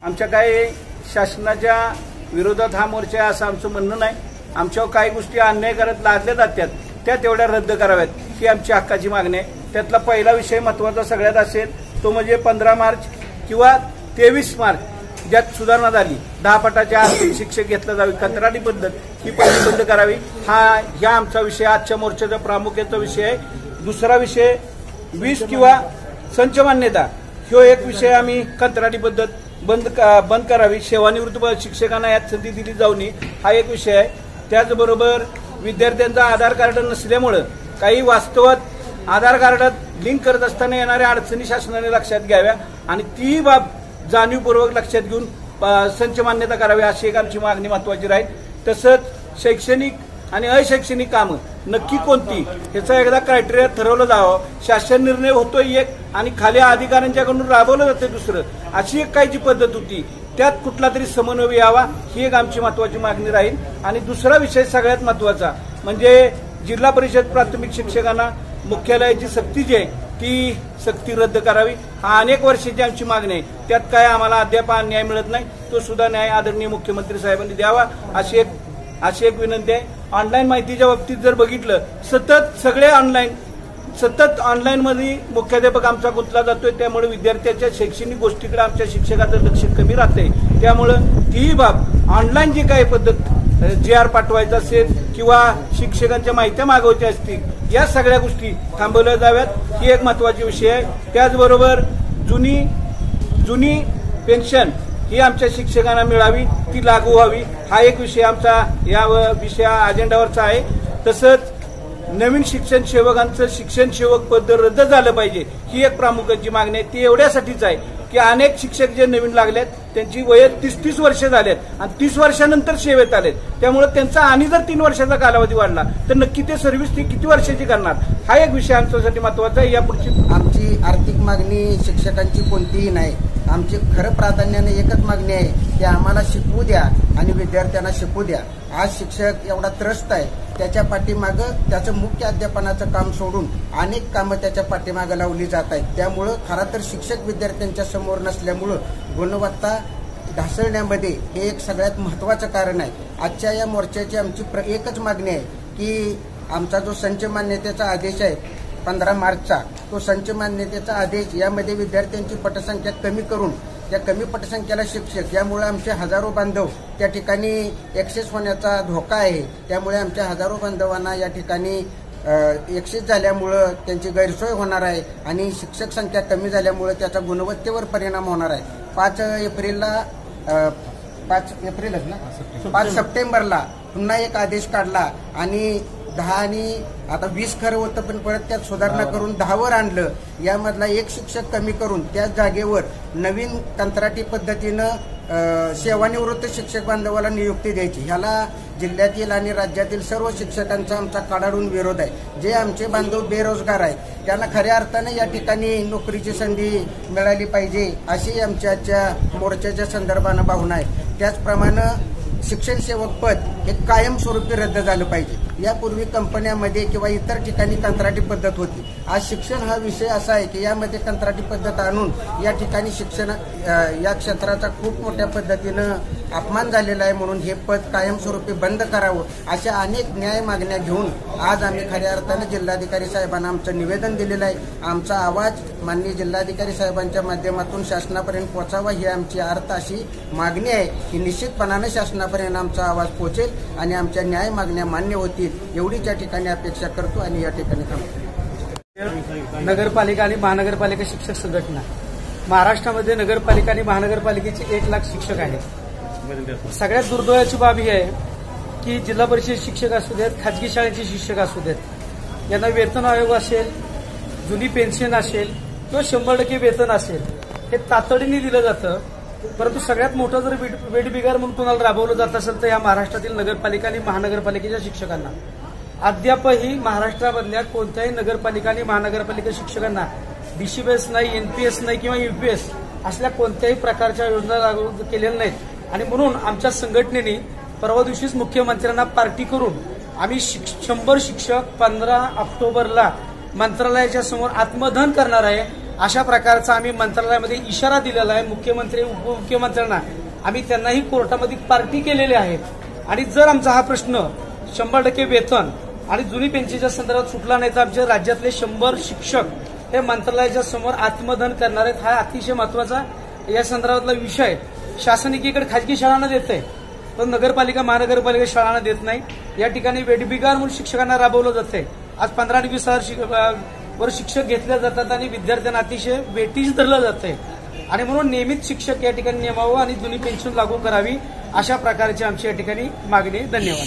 आमच्या काही शासनाच्या विरोधात हा मोर्चा आहे असं आमचं म्हणणं नाही। आमच्यावर काही गोष्टी अन्याय करत लादल्या जातात त्या तेवढ्या रद्द कराव्यात ही आमची हक्काची मागणी आहे। त्यातला पहिला विषय महत्त्वाचा सगळ्यात असेल तो म्हणजे 15 मार्च किंवा 23 मार्च ज्यात सुधारणा झाली 10 पटाच्या आत शिक्षक घेतला जावी कंत्राटी पद्धत ही पहिली बंद करावी हा आमचा विषय आजच्या मोर्चाचा प्रामुख्याचा विषय आहे। दुसरा विषय 20 किंवा संच मान्यता ह्यो एक विषय आम्ही कंत्राटी पद्धत बंद करावी, सेवानिवृत्त शिक्षकांना यात संधी दिली जाऊ नये हा एक विषय आहे। त्याचबरोबर विद्यार्थ्यांचा आधार कार्ड नसल्यामुळे काही वास्तवात आधार कार्डात लिंक करत असताना येणाऱ्या अडचणी शासनाने लक्षात घ्याव्या आणि ती बाब जाणीवपूर्वक लक्षात घेऊन संच मान्यता करावी अशी एक आमची मागणी महत्त्वाची राहील। तसंच शैक्षणिक आणि अशैक्षणिक कामं नक्की कोणती ह्याचा एकदा क्रायटेरिया ठरवलं जावं। शासन निर्णय होतोय एक आणि खाली अधिकाऱ्यांच्याकडून राबवलं जाते दुसरं, अशी एक काही जी पद्धत होती त्यात कुठला तरी समन्वय यावा ही एक आमची महत्त्वाची मागणी राहील। आणि दुसरा विषय सगळ्यात महत्त्वाचा म्हणजे जिल्हा परिषद प्राथमिक शिक्षकांना मुख्यालयाची सक्ती जी आहे ती सक्ती रद्द करावी हा अनेक वर्षाची आमची मागणी आहे। त्यात काय आम्हाला अद्याप न्याय मिळत नाही, तो सुद्धा न्याय आदरणीय मुख्यमंत्री साहेबांनी द्यावा अशी एक विनंती आहे। ऑनलाईन माहितीच्या बाबतीत जर बघितलं सतत ऑनलाईन मध्ये मुख्याध्यापक आमचा गुंतला जातोय, त्यामुळे विद्यार्थ्यांच्या शैक्षणिक गोष्टीकडे आमच्या शिक्षकाचं लक्ष कमी राहतंय। त्यामुळे ती बाब ऑनलाईन जी काही पद्धत GR पाठवायचा असेल किंवा शिक्षकांच्या माहित्या मागवायच्या असतील या सगळ्या गोष्टी थांबवल्या जाव्यात ही एक महत्त्वाची विषय आहे। त्याचबरोबर जुनी पेन्शन ही आमच्या शिक्षकांना मिळावी ती लागू व्हावी हा एक विषय आमचा या विषया अजेंडावरचा आहे। तसंच नवीन शिक्षण सेवकांचं शिक्षण सेवक पद रद्द झालं पाहिजे ही एक प्रामुख्याची मागणी आहे। ती एवढ्यासाठीच आहे की अनेक शिक्षक जे नवीन लागलेत त्यांची वय 30 वर्ष झालेत आणि 30 वर्षानंतर सेवेत आलेत, त्यामुळे त्यांचा आणि जर 3 वर्षाचा कालावधी वाढला तर नक्की ते सर्व्हिस ती किती वर्षाची करणार हा एक विषय आमच्यासाठी महत्त्वाचा आहे। यापुढची आमची आर्थिक मागणी शिक्षकांची कोणतीही नाही, आमची खरं प्राधान्याने एकच मागणी आहे की आम्हाला शिकवू द्या आणि विद्यार्थ्यांना शिकवू द्या। आज शिक्षक एवढा त्रस्त आहे, त्याच्या पाठीमागं त्याचं मुख्य अध्यापनाचं काम सोडून अनेक कामं त्याच्या पाठीमागं लावली जात आहेत। त्यामुळं खरं तर शिक्षक विद्यार्थ्यांच्या समोर नसल्यामुळं गुणवत्ता ढासळण्यामध्ये हे एक सगळ्यात महत्त्वाचं कारण आहे। आजच्या या मोर्चाची आमची एकच मागणी आहे की आमचा जो संच मान्यतेचा आदेश आहे 15 मार्चचा तो संच मान्यतेचा आदेश यामध्ये विद्यार्थ्यांची पटसंख्या कमी करून त्या कमी पटसंख्येला शिक्षक यामुळे आमचे हजारो बांधव त्या ठिकाणी एक्सेस होण्याचा धोका आहे। त्यामुळे आमच्या हजारो बांधवांना या ठिकाणी एक्सेस झाल्यामुळं त्यांची गैरसोय होणार आहे आणि शिक्षक संख्या कमी झाल्यामुळे त्याचा गुणवत्तेवर परिणाम होणार आहे। 5 सप्टेंबरला पुन्हा एक आदेश काढला आणि 10 आणि आता 20 खरं होतं पण परत त्यात सुधारणा करून 10 वर आणलं। यामधला एक शिक्षक कमी करून त्याच जागेवर नवीन कंत्राटी पद्धतीनं सेवानिवृत्त शिक्षक बांधवाला नियुक्ती द्यायची। ह्याला जिल्ह्यातील आणि राज्यातील सर्व शिक्षकांचा आमचा कडाडून विरोध आहे। जे आमचे बांधव बेरोजगार आहेत त्यांना खऱ्या अर्थाने या ठिकाणी नोकरीची संधी मिळाली पाहिजे अशी आमच्या मोर्चाच्या संदर्भानं भावना आहे। त्याचप्रमाणे शिक्षण सेवक पद हे कायमस्वरूपी रद्द झालं पाहिजे। यापूर्वी कंपन्यांमध्ये किंवा इतर ठिकाणी कंत्राटी पद्धत होती, आज शिक्षण हा विषय असा आहे की यामध्ये कंत्राटी पद्धत आणून या ठिकाणी शिक्षण या क्षेत्राचा खूप मोठ्या पद्धतीनं अपमान झालेला आहे। म्हणून हे पद कायमस्वरूपी बंद करावं अशा अनेक न्याय मागण्या घेऊन आज आम्ही खऱ्या अर्थानं जिल्हाधिकारी साहेबांना आमचं निवेदन दिलेलं आहे। आमचा आवाज माननीय जिल्हाधिकारी साहेबांच्या माध्यमातून शासनापर्यंत पोहोचावा ही आमची अर्थ अशी मागणी आहे की निश्चितपणाने शासनापर्यंत आमचा आवाज पोहोचेल आणि आमच्या न्याय मागण्या मान्य होतील एवढीच या ठिकाणी अपेक्षा करतो आणि या ठिकाणी थांबतो। नगरपालिका आणि महानगरपालिका शिक्षक संघटना महाराष्ट्रामध्ये नगरपालिका आणि महानगरपालिकेचे 1 लाख शिक्षक आहेत। सगळ्यात दुर्दैवाची बाब ही आहे की जिल्हा परिषद शिक्षक असू देत, खाजगी शाळेचे शिक्षक असू देत, यांना वेतन आयोग असेल, जुनी पेन्शन असेल किंवा 100% वेतन असेल हे तातडीने दिलं जातं। परंतु सगळ्यात मोठं जर वेठबिगार म्हणून कुणाला राबवलं जात असेल तर या महाराष्ट्रातील नगरपालिका आणि महानगरपालिकेच्या शिक्षकांना अद्यापही महाराष्ट्रामधल्या कोणत्याही नगरपालिका आणि महानगरपालिका शिक्षकांना BCBS नाही, NPS नाही किंवा UPS असल्या कोणत्याही प्रकारच्या योजना लागू केलेल्या नाहीत। आणि म्हणून आमच्या संघटनेने परवा दिवशीच मुख्यमंत्र्यांना पार्टी करून आम्ही 100 शिक्षक 15 ऑक्टोबरला मंत्रालयाच्या समोर आत्मदहन करणार आहे अशा प्रकारचा आम्ही मंत्रालयामध्ये इशारा दिलेला आहे. मुख्यमंत्री उपमुख्यमंत्र्यांना आम्ही त्यांनाही कोर्टामध्ये पार्टी केलेली आहे. आणि जर आमचा हा प्रश्न 100% वेतन आणि जुनी पेन्शनच्या संदर्भात सुटला नाही तर आमच्या राज्यातले 100 शिक्षक हे मंत्रालयाच्या समोर आत्मदहन करणार आहेत. हा अतिशय महत्वाचा या संदर्भातला विषय. शासन एकीकडे खाजगी शाळांना देतंय पण नगरपालिका महानगरपालिका शाळांना देत नाही. या ठिकाणी वेठबिगार म्हणून शिक्षकांना राबवलं जातंय. आज 15 आणि 20 हजार वर शिक्षक घेतले जातात आणि विद्यार्थ्यांना अतिशय वेटीज धरलं जातंय. आणि म्हणून नियमित शिक्षक या ठिकाणी नेमावं आणि जुनी पेन्शन लागू करावी अशा प्रकारची आमची या ठिकाणी मागणी. धन्यवाद.